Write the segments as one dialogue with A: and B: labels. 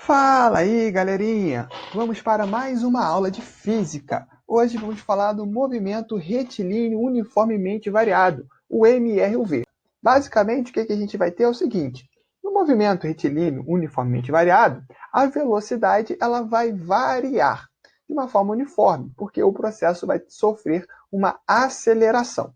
A: Fala aí, galerinha! Vamos para mais uma aula de física. Hoje vamos falar do movimento retilíneo uniformemente variado, o MRUV. Basicamente, o que a gente vai ter é o seguinte: no movimento retilíneo uniformemente variado, a velocidade ela vai variar de uma forma uniforme, porque o processo vai sofrer uma aceleração.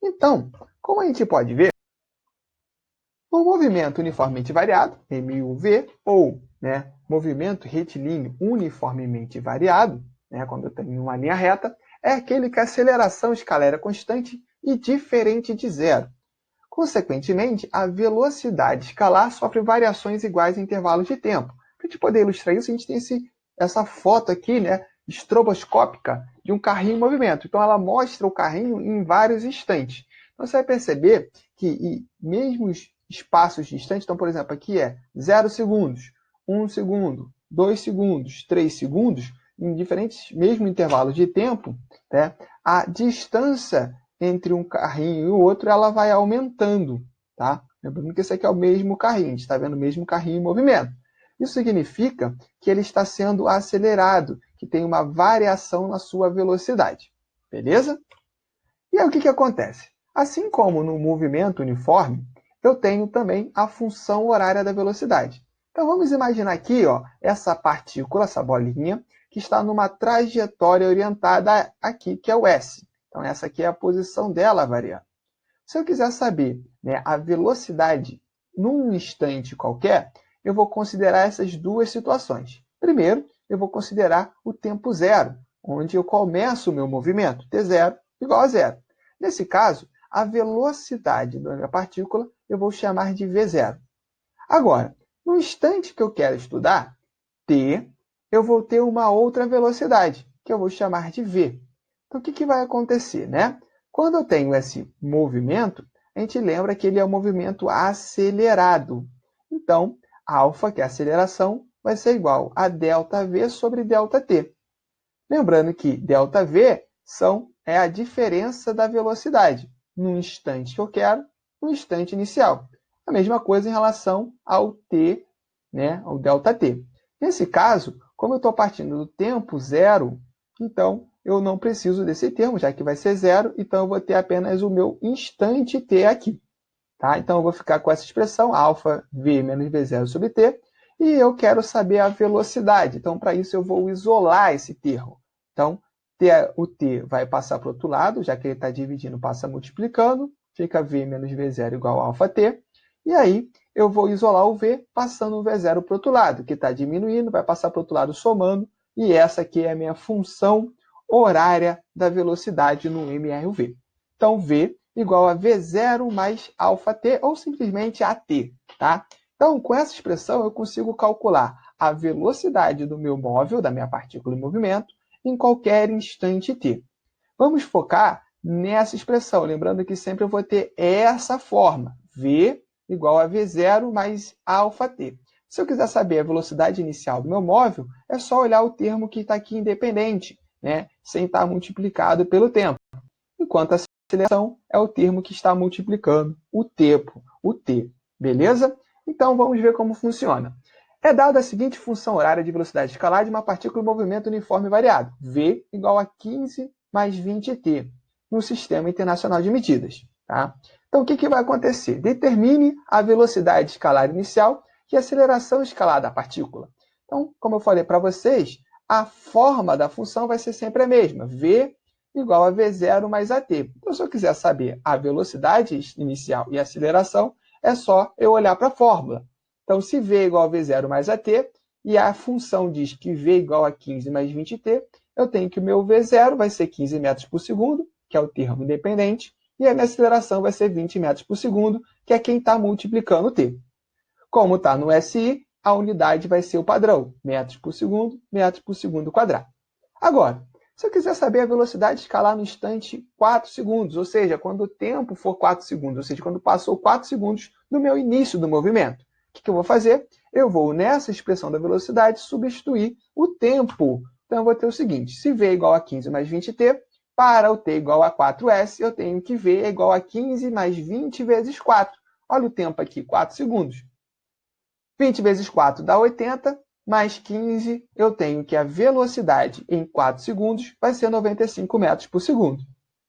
A: Então, como a gente pode ver, o movimento uniformemente variado, MUV, ou movimento retilíneo uniformemente variado, quando eu tenho uma linha reta, é aquele que a aceleração escalar é constante e diferente de zero. Consequentemente, a velocidade escalar sofre variações iguais em intervalos de tempo. Para a gente poder ilustrar isso, a gente tem essa foto aqui, estroboscópica, de um carrinho em movimento. Então, ela mostra o carrinho em vários instantes. Então, você vai perceber que mesmo os espaços distantes, então, por exemplo, aqui é 0 segundos, 1 segundo, 2 segundos, 3 segundos, em diferentes, mesmo intervalos de tempo, a distância entre um carrinho e o outro, ela vai aumentando, tá? Lembrando que esse aqui é o mesmo carrinho, a gente está vendo o mesmo carrinho em movimento. Isso significa que ele está sendo acelerado, que tem uma variação na sua velocidade, beleza? E aí o que acontece? Assim como no movimento uniforme, eu tenho também a função horária da velocidade. Então vamos imaginar aqui, essa partícula, essa bolinha, que está numa trajetória orientada aqui, que é o S. Então essa aqui é a posição dela variando. Se eu quiser saber a velocidade num instante qualquer, eu vou considerar essas duas situações. Primeiro, eu vou considerar o tempo zero, onde eu começo o meu movimento, t0 igual a zero. Nesse caso, a velocidade da minha partícula eu vou chamar de v0. Agora, no instante que eu quero estudar, t, eu vou ter uma outra velocidade, que eu vou chamar de v. Então, o que vai acontecer? Quando eu tenho esse movimento, a gente lembra que ele é um movimento acelerado. Então, alfa, que é a aceleração, vai ser igual a ΔV sobre ΔT. Lembrando que ΔV é a diferença da velocidade no instante que eu quero, no instante inicial. A mesma coisa em relação ao t, ao ΔT. Nesse caso, como eu estou partindo do tempo zero, então eu não preciso desse termo, já que vai ser zero, então eu vou ter apenas o meu instante t aqui. Tá? Então eu vou ficar com essa expressão, alfa v menos v0 sobre t, e eu quero saber a velocidade. Então, para isso, eu vou isolar esse termo. Então, o t vai passar para o outro lado, já que ele está dividindo, passa multiplicando, fica v menos v0 igual a alfa t. E aí, eu vou isolar o v, passando o v0 para o outro lado, que está diminuindo, vai passar para o outro lado somando, e essa aqui é a minha função horária da velocidade no MRUV. Então, v igual a v0 mais alfa t, ou simplesmente AT. Tá? Então, com essa expressão, eu consigo calcular a velocidade do meu móvel, da minha partícula em movimento, em qualquer instante t. Vamos focar nessa expressão, lembrando que sempre eu vou ter essa forma, v igual a v0 mais alfa t. Se eu quiser saber a velocidade inicial do meu móvel, é só olhar o termo que está aqui independente, sem estar multiplicado pelo tempo. Enquanto a aceleração é o termo que está multiplicando o tempo, o t. Beleza? Então, vamos ver como funciona. É dada a seguinte função horária de velocidade escalar de uma partícula em movimento uniforme variado, v igual a 15 mais 20t, no Sistema Internacional de Medidas. Tá? Então, o que vai acontecer? Determine a velocidade escalar inicial e a aceleração escalar da partícula. Então, como eu falei para vocês, a forma da função vai ser sempre a mesma, v igual a v0 mais at. Então, se eu quiser saber a velocidade inicial e a aceleração, é só eu olhar para a fórmula. Então, se v igual a v0 mais at, e a função diz que v igual a 15 mais 20t, eu tenho que o meu v0 vai ser 15 metros por segundo, que é o termo independente, e a minha aceleração vai ser 20 metros por segundo, que é quem está multiplicando o t. Como está no SI, a unidade vai ser o padrão, metros por segundo quadrado. Agora, se eu quiser saber a velocidade escalar no instante 4 segundos, ou seja, quando o tempo for 4 segundos, ou seja, quando passou 4 segundos no meu início do movimento, o que eu vou fazer? Eu vou, nessa expressão da velocidade, substituir o tempo. Então, eu vou ter o seguinte, se v é igual a 15 mais 20t, para o t igual a 4s, eu tenho que v é igual a 15 mais 20 vezes 4. Olha o tempo aqui, 4 segundos. 20 vezes 4 dá 80, mais 15, eu tenho que a velocidade em 4 segundos vai ser 95 metros por segundo.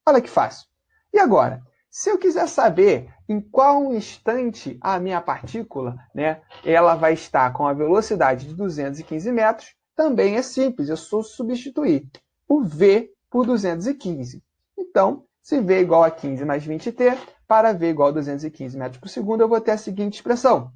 A: Olha que fácil. E agora, se eu quiser saber em qual instante a minha partícula, né, ela vai estar com a velocidade de 215 metros, também é simples, eu só substituir o v por 215. Então, se v igual a 15 mais 20t, para v igual a 215 metros por segundo, eu vou ter a seguinte expressão.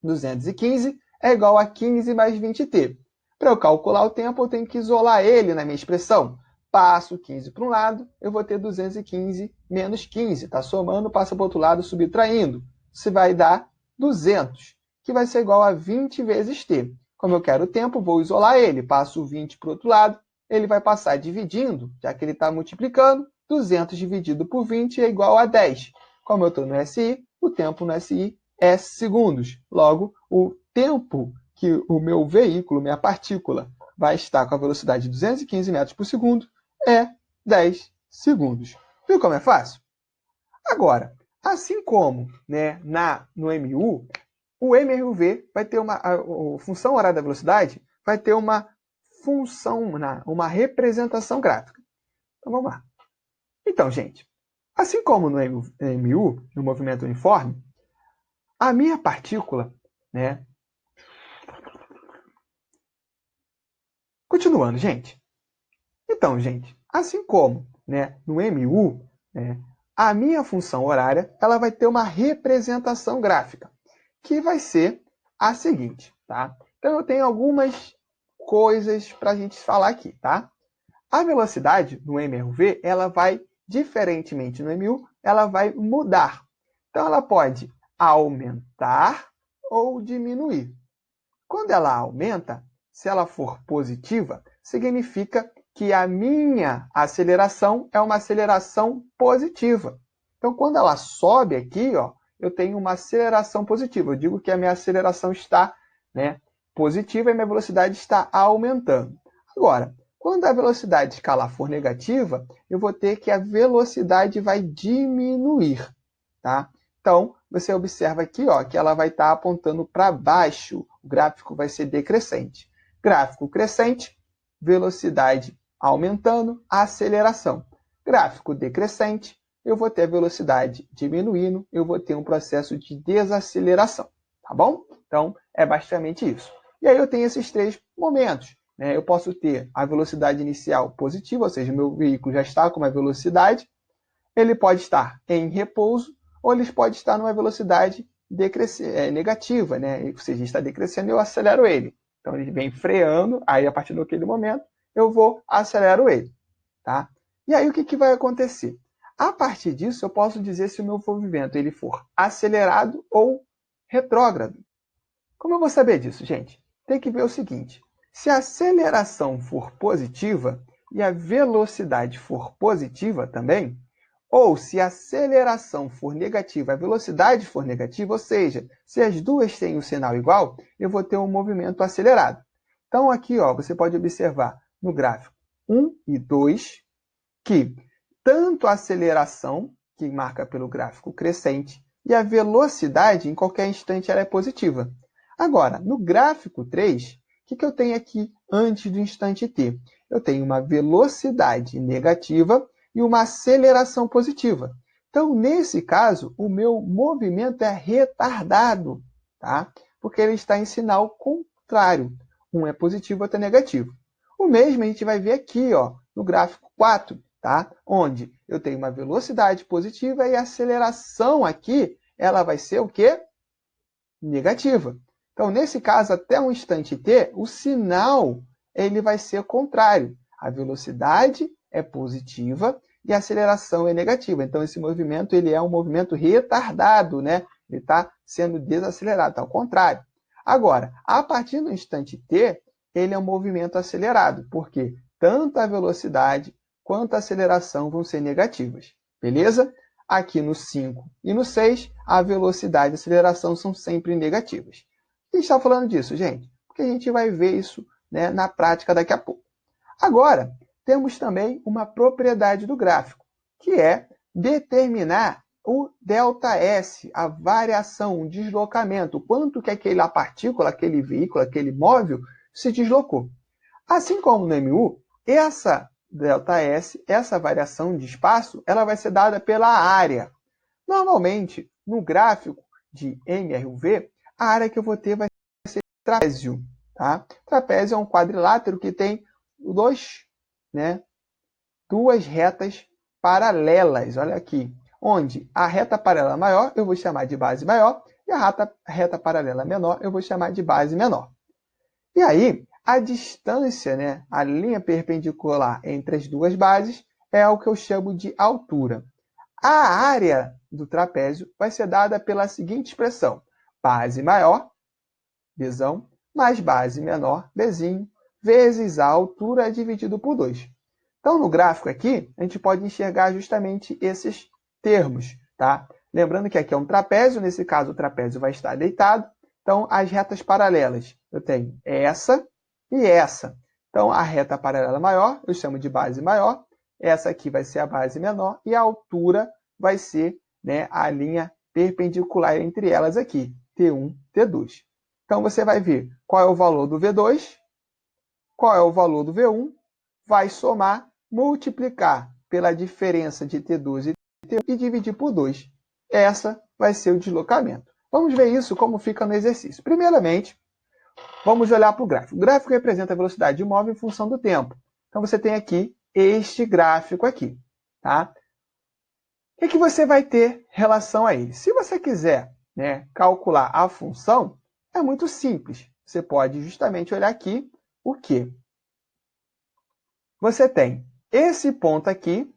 A: 215 é igual a 15 mais 20t. Para eu calcular o tempo, eu tenho que isolar ele na minha expressão. Passo 15 para um lado, eu vou ter 215 menos 15. Está somando, passa para o outro lado, subtraindo. Isso vai dar 200, que vai ser igual a 20 vezes t. Como eu quero o tempo, vou isolar ele. Passo o 20 para o outro lado, ele vai passar dividindo, já que ele está multiplicando. 200 dividido por 20 é igual a 10. Como eu estou no SI, o tempo no SI é segundos. Logo, o tempo que o meu veículo, minha partícula, vai estar com a velocidade de 215 metros por segundo é 10 segundos. Viu como é fácil? Agora, assim como, né, no MU, o MRUV vai ter a função horária da velocidade vai ter uma função, uma representação gráfica. Então, vamos lá. Então, gente, assim como no MU, no movimento uniforme, a minha partícula, né? Continuando, gente. Então, gente, assim como, né, no MU, né, a minha função horária ela vai ter uma representação gráfica, que vai ser a seguinte, tá? Então, eu tenho algumas coisas para a gente falar aqui, tá? A velocidade no MRV, ela vai, diferentemente no MU, ela vai mudar. Então, ela pode aumentar ou diminuir. Quando ela aumenta, se ela for positiva, significa que a minha aceleração é uma aceleração positiva. Então, quando ela sobe aqui, ó, eu tenho uma aceleração positiva. Eu digo que a minha aceleração está, né, positiva e minha velocidade está aumentando. Agora, quando a velocidade escalar for negativa, eu vou ter que a velocidade vai diminuir, tá? Então, você observa aqui, ó, que ela vai estar apontando para baixo. O gráfico vai ser decrescente. Gráfico crescente, velocidade aumentando, aceleração. Gráfico decrescente, eu vou ter a velocidade diminuindo, eu vou ter um processo de desaceleração, tá bom? Então, é basicamente isso. E aí eu tenho esses três momentos, né? Eu posso ter a velocidade inicial positiva, ou seja, meu veículo já está com uma velocidade, ele pode estar em repouso, ou ele pode estar numa velocidade negativa, né? Ou seja, está decrescendo e eu acelero ele. Então, ele vem freando, aí a partir daquele momento, eu vou acelero ele, tá? E aí, o que vai acontecer? A partir disso, eu posso dizer se o meu movimento ele for acelerado ou retrógrado. Como eu vou saber disso, gente? Tem que ver o seguinte. Se a aceleração for positiva e a velocidade for positiva também, ou se a aceleração for negativa, a velocidade for negativa, ou seja, se as duas têm um sinal igual, eu vou ter um movimento acelerado. Então, aqui ó, você pode observar no gráfico 1 e 2 que tanto a aceleração, que marca pelo gráfico crescente, e a velocidade, em qualquer instante, ela é positiva. Agora, no gráfico 3, o que eu tenho aqui antes do instante t? Eu tenho uma velocidade negativa e uma aceleração positiva. Então, nesse caso, o meu movimento é retardado, tá? Porque ele está em sinal contrário. Um é positivo, outro é negativo. O mesmo a gente vai ver aqui, ó, no gráfico 4, tá? Onde eu tenho uma velocidade positiva e a aceleração aqui, ela vai ser o quê? Negativa. Então, nesse caso, até um instante t, o sinal ele vai ser contrário. A velocidade é positiva e a aceleração é negativa. Então, esse movimento ele é um movimento retardado, né? Ele está sendo desacelerado, está ao contrário. Agora, a partir do instante t, ele é um movimento acelerado, porque tanto a velocidade quanto a aceleração vão ser negativas. Beleza? Aqui no 5 e no 6, a velocidade e a aceleração são sempre negativas. Por que a gente está falando disso, gente? Porque a gente vai ver isso, né, na prática daqui a pouco. Agora, temos também uma propriedade do gráfico, que é determinar o ΔS, a variação, o deslocamento, quanto que aquela partícula, aquele veículo, aquele móvel se deslocou. Assim como no MU, essa ΔS, essa variação de espaço, ela vai ser dada pela área. Normalmente, no gráfico de MRUV, a área que eu vou ter vai ser trapézio. Tá? Trapézio é um quadrilátero que tem duas retas paralelas. Olha aqui. Onde a reta paralela maior eu vou chamar de base maior e a reta paralela menor eu vou chamar de base menor. E aí, a distância, a linha perpendicular entre as duas bases, é o que eu chamo de altura. A área do trapézio vai ser dada pela seguinte expressão: base maior, Bzão, mais base menor, Bzinho, vezes a altura dividido por 2. Então, no gráfico aqui, a gente pode enxergar justamente esses termos. Tá? Lembrando que aqui é um trapézio, nesse caso o trapézio vai estar deitado. Então, as retas paralelas, eu tenho essa e essa. Então, a reta paralela maior, eu chamo de base maior. Essa aqui vai ser a base menor e a altura vai ser a linha perpendicular entre elas aqui, T1, T2. Então, você vai ver qual é o valor do V2, qual é o valor do V1, vai somar, multiplicar pela diferença de T2 e T1 e dividir por 2. Essa vai ser o deslocamento. Vamos ver isso como fica no exercício. Primeiramente, vamos olhar para o gráfico. O gráfico representa a velocidade móvel em função do tempo. Então, você tem aqui este gráfico aqui. Tá? O que você vai ter em relação a ele? Se você quiser calcular a função, é muito simples. Você pode justamente olhar aqui o quê? Você tem esse ponto aqui,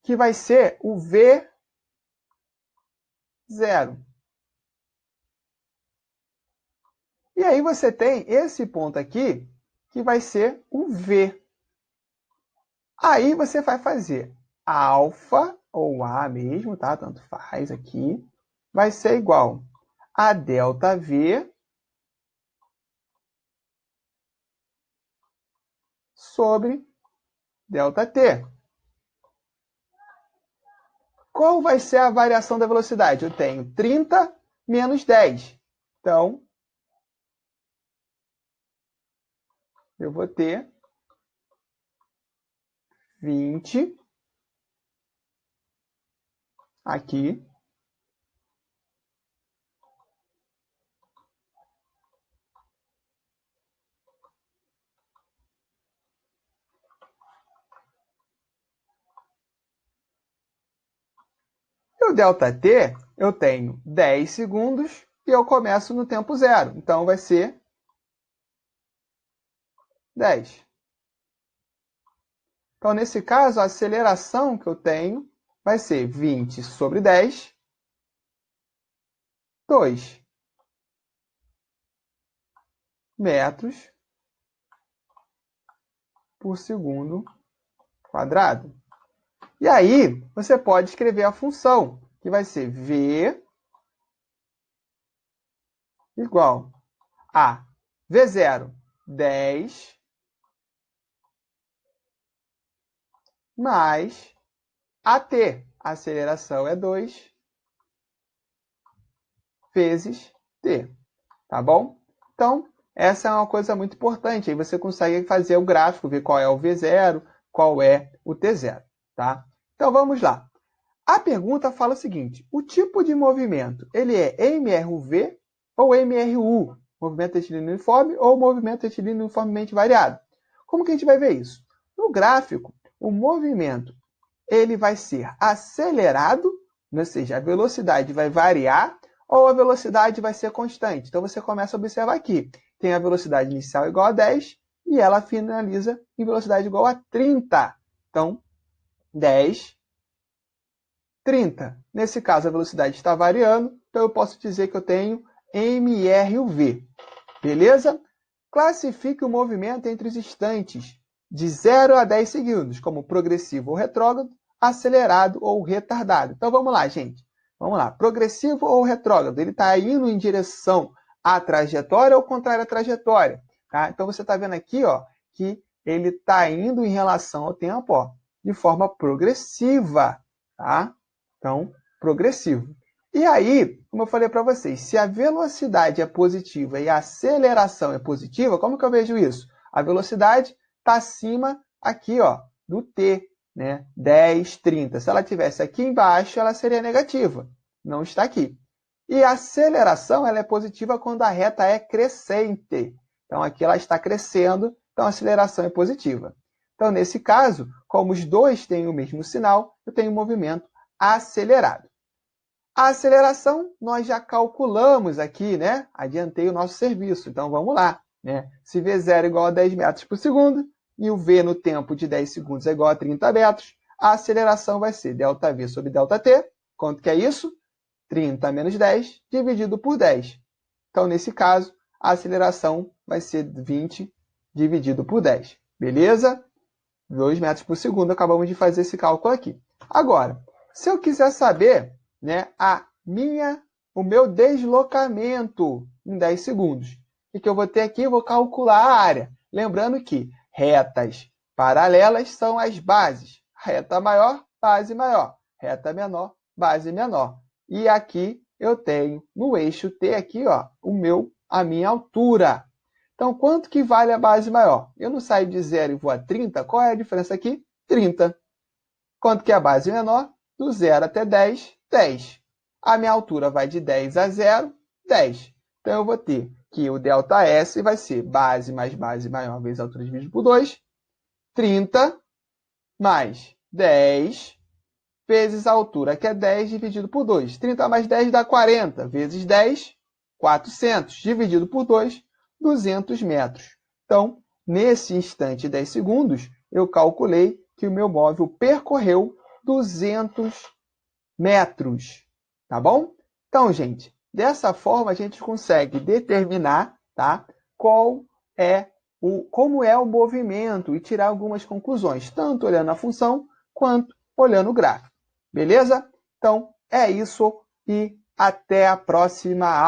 A: que vai ser o V0. E aí você tem esse ponto aqui, que vai ser o V. Aí você vai fazer alfa, ou A mesmo, tá? Tanto faz aqui, vai ser igual a ΔV sobre ΔT. Qual vai ser a variação da velocidade? Eu tenho 30 menos 10. Então, eu vou ter 20 aqui. E o ΔT, eu tenho 10 segundos e eu começo no tempo zero. Então, vai ser 10. Então, nesse caso, a aceleração que eu tenho vai ser 20 sobre 10, 2 metros por segundo quadrado. E aí, você pode escrever a função, que vai ser V igual a V0, 10, mais AT, a aceleração é 2, vezes T. Tá bom? Então, essa é uma coisa muito importante. Aí você consegue fazer o gráfico, ver qual é o V0, qual é o T0. Tá? Então, vamos lá. A pergunta fala o seguinte: o tipo de movimento, ele é MRUV ou MRU? Movimento retilíneo uniforme ou movimento retilíneo uniformemente variado? Como que a gente vai ver isso? No gráfico, o movimento ele vai ser acelerado, ou seja, a velocidade vai variar, ou a velocidade vai ser constante. Então, você começa a observar aqui. Tem a velocidade inicial igual a 10 e ela finaliza em velocidade igual a 30. Então, 10, 30. Nesse caso, a velocidade está variando, então eu posso dizer que eu tenho MRUV. Beleza? Classifique o movimento entre os instantes de 0 a 10 segundos, como progressivo ou retrógrado, acelerado ou retardado. Então, vamos lá, gente. Vamos lá. Progressivo ou retrógrado? Ele está indo em direção à trajetória ou contrária à trajetória. Tá? Então, você está vendo aqui que ele está indo em relação ao tempo de forma progressiva. Tá? Então, progressivo. E aí, como eu falei para vocês, se a velocidade é positiva e a aceleração é positiva, como que eu vejo isso? A velocidade está acima aqui, ó, do t, né? 10, 30. Se ela estivesse aqui embaixo, ela seria negativa. Não está aqui. E a aceleração ela é positiva quando a reta é crescente. Então, aqui ela está crescendo, então a aceleração é positiva. Então, nesse caso, como os dois têm o mesmo sinal, eu tenho um movimento acelerado. A aceleração nós já calculamos aqui, né? Adiantei o nosso serviço. Então, vamos lá. Né? Se V0 é igual a 10 metros por segundo e o V no tempo de 10 segundos é igual a 30 metros, a aceleração vai ser ΔV sobre ΔT. Quanto que é isso? 30 menos 10 dividido por 10. Então, nesse caso, a aceleração vai ser 20 dividido por 10. Beleza? 2 metros por segundo, acabamos de fazer esse cálculo aqui. Agora, se eu quiser saber, né, o meu deslocamento em 10 segundos, o que eu vou ter aqui? Eu vou calcular a área. Lembrando que retas paralelas são as bases. Reta maior, base maior. Reta menor, base menor. E aqui eu tenho no eixo T aqui, ó, a minha altura. Então, quanto que vale a base maior? Eu não saio de 0 e vou a 30. Qual é a diferença aqui? 30. Quanto que é a base menor? Do 0 até 10, 10. A minha altura vai de 10 a 0, 10. Então, eu vou ter que o ΔS vai ser base mais base maior vezes altura dividido por 2. 30 mais 10 vezes a altura, que é 10 dividido por 2. 30 mais 10 dá 40. Vezes 10, 400. Dividido por 2, 200 metros. Então, nesse instante 10 segundos, eu calculei que o meu móvel percorreu 200 metros. Tá bom? Então, gente, dessa forma a gente consegue determinar, tá, como é o movimento e tirar algumas conclusões, tanto olhando a função quanto olhando o gráfico. Beleza? Então, é isso e até a próxima aula.